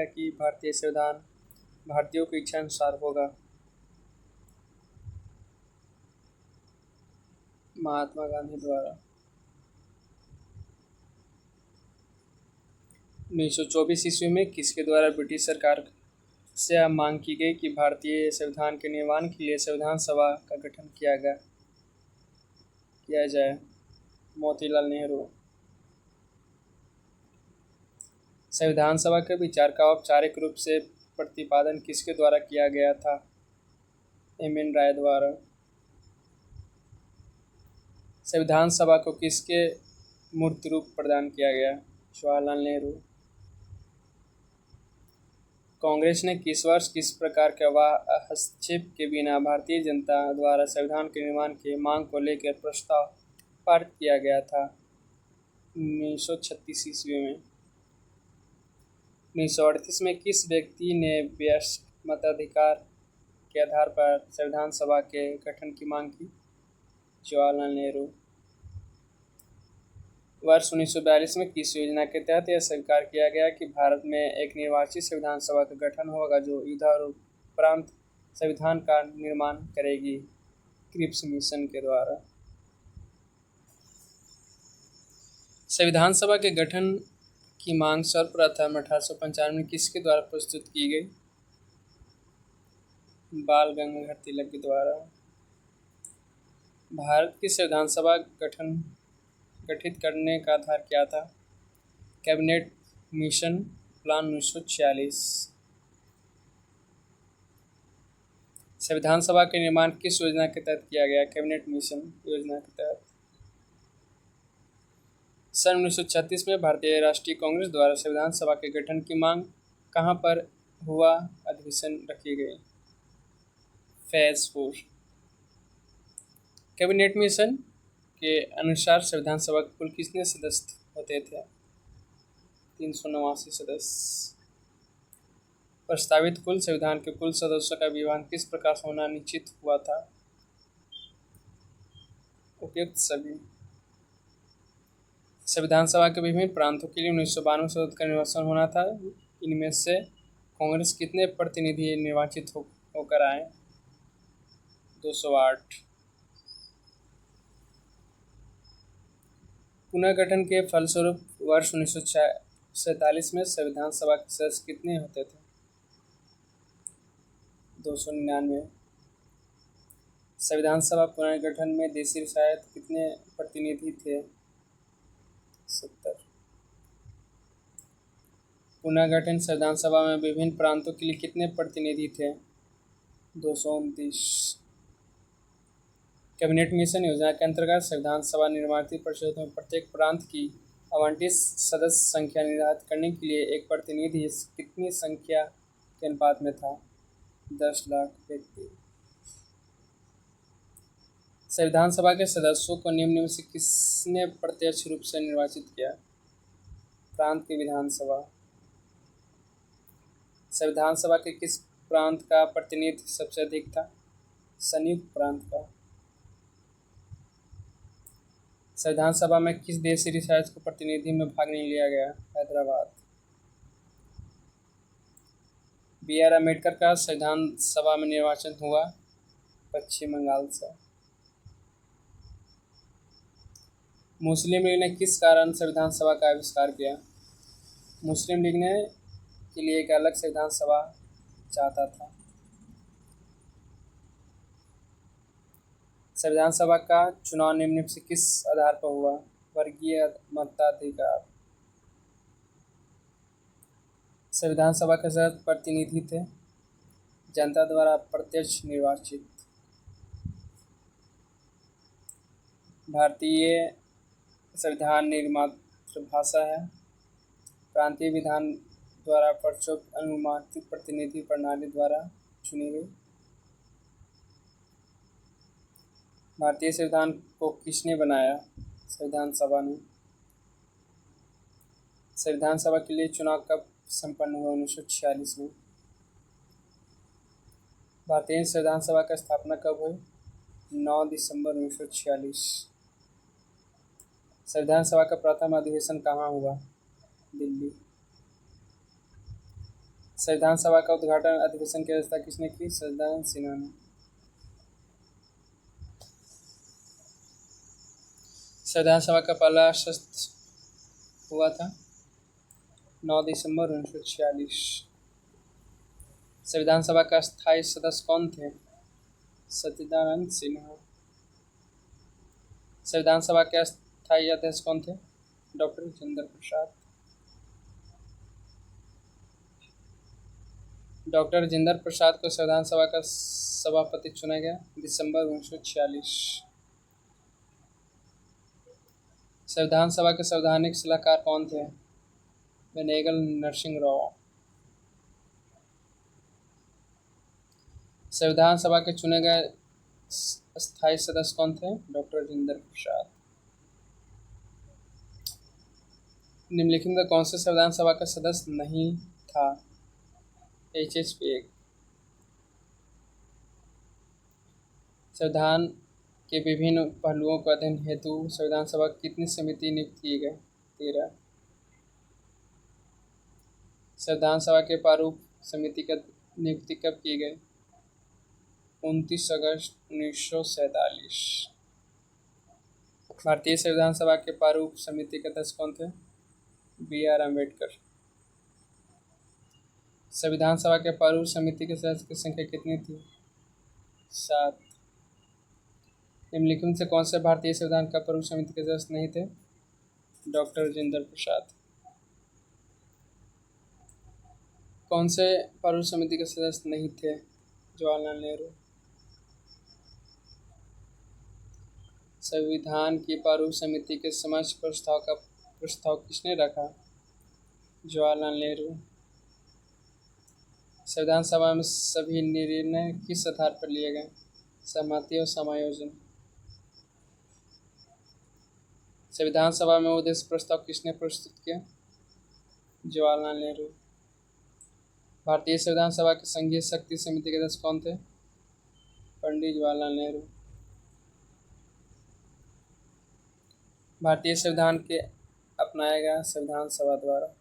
कि भारतीय संविधान भारतीयों की इच्छा अनुसार होगा? महात्मा गांधी द्वारा। 1924 ईस्वी में किसके द्वारा ब्रिटिश सरकार से यह मांग की गई कि भारतीय संविधान के निर्माण के लिए संविधान सभा का गठन किया जाए? मोतीलाल नेहरू। संविधान सभा के विचार का औपचारिक रूप से प्रतिपादन किसके द्वारा किया गया था? एम.एन. राय द्वारा। संविधान सभा को किसके मूर्त रूप प्रदान किया गया? जवाहरलाल नेहरू। कांग्रेस ने किस वर्ष किस प्रकार के हस्तक्षेप के बिना भारतीय जनता द्वारा संविधान के निर्माण की मांग को लेकर प्रस्ताव पारित किया गया था? 1936 ईस्वी में। 1938 में किस व्यक्ति ने वयस्क मताधिकार के आधार पर संविधान सभा के गठन की मांग की? जवाहरलाल नेहरू। वर्ष 1942 में किस योजना के तहत यह स्वीकार किया गया कि भारत में एक निर्वाचित संविधान सभा का गठन होगा जो युद्धापरांत संविधान का निर्माण करेगी? क्रिप्स मिशन के द्वारा। संविधान सभा के गठन की मांग सर्वप्रथम 1895 में किसके द्वारा प्रस्तुत की गई? बाल गंगाधर तिलक के द्वारा। भारत की संविधान सभा गठित करने का आधार क्या था? Cabinet mission plan 1946। संविधान सभा के निर्माण किस योजना के तहत किया गया? कैबिनेट मिशन योजना के तहत। सन 1936 में भारतीय राष्ट्रीय कांग्रेस द्वारा संविधान सभा के गठन की मांग कहाँ पर हुआ अधिवेशन रखी गई? फैजपुर। कैबिनेट मिशन के अनुसार संविधान सभा के कुल कितने सदस्य होते थे? 389 सदस्य। प्रस्तावित कुल संविधान के कुल सदस्यों का विभाजन किस प्रकार से होना निश्चित हुआ था? उपयुक्त सभी। संविधान सभा के विभिन्न प्रांतों के लिए 1992 सदस्य का निर्वाचन होना था। इनमें से कांग्रेस कितने प्रतिनिधि निर्वाचित होकर आए? 208। पुनर्गठन के फलस्वरूप वर्ष 1947 में संविधान सभा के सदस्य कितने होते थे? 299। संविधान सभा पुनर्गठन में देशी रियासत कितने प्रतिनिधि थे? 70। पुनर्गठन संविधान सभा में विभिन्न प्रांतों के लिए कितने प्रतिनिधि थे? 229। कैबिनेट मिशन योजना के अंतर्गत संविधान सभा निर्वाचित परिषदों में प्रत्येक प्रांत की आवंटित सदस्य संख्या निर्धारित करने के लिए एक प्रतिनिधि कितनी संख्या के अनुपात में था? 10 लाख व्यक्ति। संविधान सभा के सदस्यों को निम्न में से किसने प्रत्यक्ष रूप से निर्वाचित किया? प्रांत की विधानसभा। संविधान सभा के किस प्रांत का प्रतिनिधि सबसे अधिक था? संयुक्त प्रांत का। संविधान सभा में किस देशी रियासत को प्रतिनिधि में भाग नहीं लिया गया? हैदराबाद। बी.आर. अम्बेडकर का संविधान सभा में निर्वाचन हुआ? पश्चिम बंगाल से। मुस्लिम लीग ने किस कारण संविधान सभा का आविष्कार किया? मुस्लिम लीग ने के लिए एक अलग संविधान सभा चाहता था। संविधान सभा का चुनाव निम्न से किस आधार पर हुआ? वर्गीय मताधिकार। संविधान सभा के सदस्य प्रतिनिधि थे जनता द्वारा प्रत्यक्ष निर्वाचित। भारतीय संविधान निर्मात्र भाषा है। प्रांतीय विधान द्वारा प्रचलित अनुमानित प्रतिनिधि प्रणाली द्वारा चुनी गई। भारतीय संविधान को किसने बनाया? संविधान सभा ने। संविधान सभा के लिए चुनाव कब संपन्न हुआ? 1946 में। भारतीय संविधान सभा की स्थापना कब हुई? 9 दिसंबर 1946। संविधान सभा का प्रथम अधिवेशन कहाँ हुआ? दिल्ली। संविधान सभा का उद्घाटन अधिवेशन की व्यवस्था किसने की? सदानंद सिन्हा ने। संविधान सभा का पहला सत्र हुआ था 9 दिसंबर 1946। संविधान सभा का स्थायी सदस्य कौन थे? सच्चिदानंद सिन्हा। संविधान सभा के स्थायी अध्यक्ष कौन थे? डॉक्टर राजेंद्र प्रसाद। डॉक्टर राजेंद्र प्रसाद को संविधान सभा का सभापति चुना गया दिसंबर 1946। संविधान सभा के संवैधानिक सलाहकार कौन थे? बेनेगल नरसिंह राव। संविधान सभा के चुने गए स्थायी सदस्य कौन थे? डॉक्टर राजेंद्र प्रसाद। निम्नलिखित में कौन से संविधान सभा का सदस्य नहीं था? HHP 1। संविधान के विभिन्न पहलुओं को अध्ययन हेतु संविधान सभा की कितनी समिति नियुक्त किए गए? 13। संविधान सभा के प्रारूप समिति का नियुक्ति कब की गई? 29 अगस्त 1947। भारतीय संविधान सभा के प्रारूप समिति के अध्यक्ष कौन थे? BR अम्बेडकर। संविधान सभा के प्रारूप समिति के सदस्य की संख्या कितनी थी? 7। निम्नलिखित में से कौन से भारतीय संविधान का प्रारूप समिति के सदस्य नहीं थे? डॉक्टर राजेंद्र प्रसाद। कौन से प्रारूप समिति के सदस्य नहीं थे? जवाहरलाल नेहरू। संविधान की प्रारूप समिति के समक्ष प्रस्ताव किसने रखा? जवाहरलाल नेहरू। संविधान सभा में सभी निर्णय किस आधार पर लिए गए? सहमति और समायोजन। संविधान सभा में उद्देश्य प्रस्ताव किसने प्रस्तुत किया? जवाहरलाल नेहरू। भारतीय संविधान सभा की संघीय शक्ति समिति के अध्यक्ष कौन थे? पंडित जवाहरलाल नेहरू। भारतीय संविधान के अपनाया गया संविधान सभा द्वारा।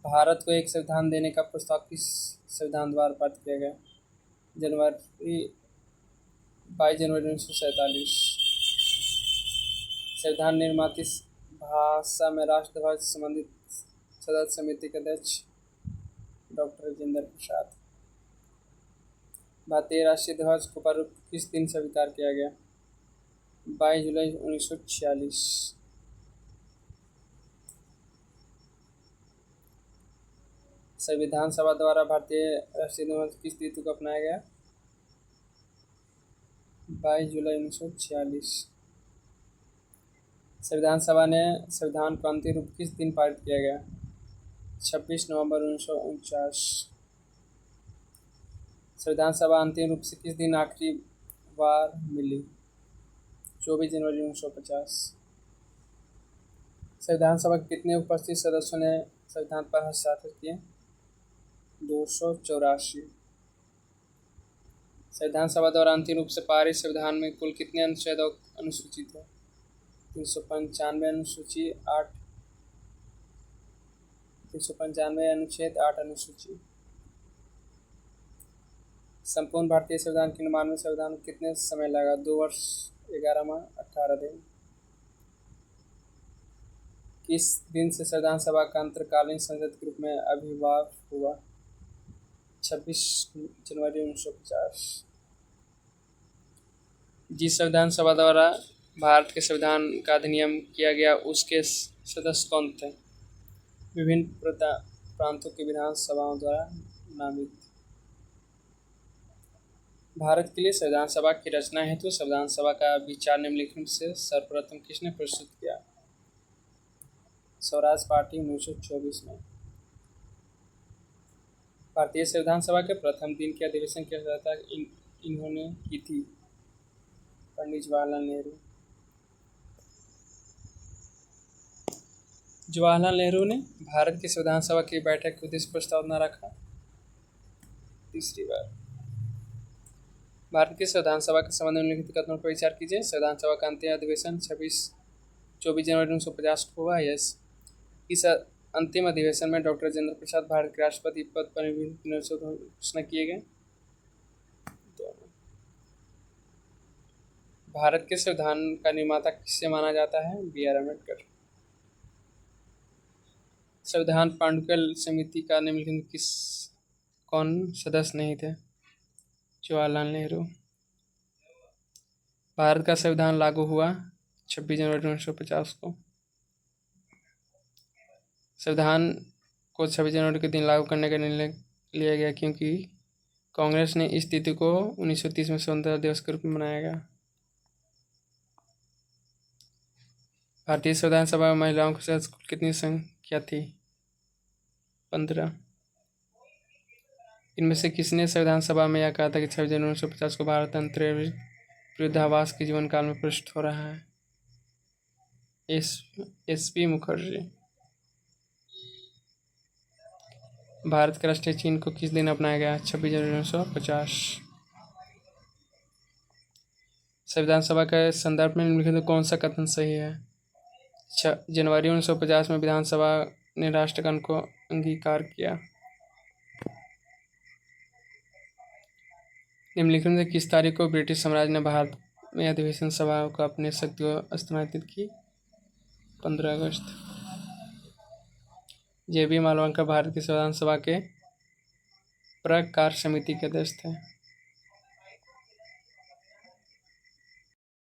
भारत को एक संविधान देने का प्रस्ताव किस संविधान द्वारा पारित किया गया? 22 जनवरी 1947। संविधान निर्माती भाषा में राष्ट्रध्वज संबंधित सदस्य समिति के अध्यक्ष डॉक्टर राजेंद्र प्रसाद। भारतीय राष्ट्रीय ध्वज को प्रारूप किस दिन स्वीकार किया गया? 22 जुलाई 1946। संविधान सभा द्वारा भारतीय राष्ट्रीय ध्वज किस तिथि को अपनाया गया? 22 जुलाई 1946। संविधान सभा ने संविधान को अंतिम रूप किस दिन पारित किया गया? 26 नवंबर 1949। संविधान सभा अंतिम रूप से किस दिन आखिरी बार मिली? 24 जनवरी 1950। संविधान सभा के कितने उपस्थित सदस्यों ने संविधान पर हस्ताक्षर किए? 284। संविधान सभा द्वारा अंतिम रूप से पारित संविधान में कुल कितने अनुच्छेद और अनुसूची थे? 395 अनुसूची, 395 अनुच्छेद, 8 अनुसूची। संपूर्ण भारतीय संविधान के निर्माण में संविधान को कितने समय लगा? 2 वर्ष 11 माह 18 दिन। किस दिन से संविधान सभा का अंतरकालीन संसद के रूप में आविर्भाव हुआ? 26 जनवरी 1950। जिस संविधान सभा द्वारा भारत के संविधान का अधिनियम किया गया उसके सदस्य कौन थे? विभिन्न प्रांतों की विधान सभाओं द्वारा नामित। भारत के लिए संविधान सभा की रचना हेतु संविधान सभा का विचार निम्नलिखित से सर्वप्रथम किसने प्रस्तुत किया? स्वराज पार्टी 1924 में। भारतीय संविधान सभा के प्रथम दिन के अधिवेशन की अध्यक्षता इन्होंने की थी? पंडित जवाहरलाल नेहरू। जवाहरलाल नेहरू ने भारत की संविधान सभा की बैठक के उद्देश्य प्रस्ताव न रखा? तीसरी बार। भारत की संविधान सभा के संबंध में निम्नलिखित कथनों पर विचार कीजिए। संविधान सभा का अंतिम अधिवेशन 24 जनवरी 1950 को हुआ। यस। इस अंतिम अधिवेशन में डॉक्टर राजेंद्र प्रसाद भारत के राष्ट्रपति पद पर विभिन्न घोषणा किए गए। भारत के संविधान का निर्माता किसे माना जाता है? B.R. अम्बेडकर। संविधान पांडुलिपि समिति का निम्नलिखित कौन सदस्य नहीं थे? जवाहरलाल नेहरू। भारत का संविधान लागू हुआ 26 जनवरी 1950 को। संविधान को 26 जनवरी के दिन लागू करने का निर्णय लिया गया क्योंकि कांग्रेस ने इस तिथि को 1930 में स्वतंत्रता दिवस के रूप में मनाया गया। भारतीय संविधान सभा में महिलाओं की सदस्य कुल कितनी संख्या थी? 15। इनमें से किसने संविधान सभा में यह कहा था कि 26 जनवरी 1950 को भारत अंतर्राष्ट्रीय विरोधाभास के जीवन काल में प्रविष्ट हो रहा है? S.P. मुखर्जी। भारत के राष्ट्रीय चिन्ह को किस दिन अपनाया गया? 26 जनवरी 1950। संविधान सभा के संदर्भ में निम्नलिखित कौन सा कथन सही है? जनवरी 1950 में विधानसभा ने राष्ट्रगान को अंगीकार किया। निम्नलिखित में किस तारीख को ब्रिटिश साम्राज्य ने भारत में अधिवेशन सभा को अपने शक्ति को स्थानांतरित की? 15 अगस्त। J.B. मालवणकर भारत की संविधान सभा के प्राक कार्य समिति के अध्यक्ष थे।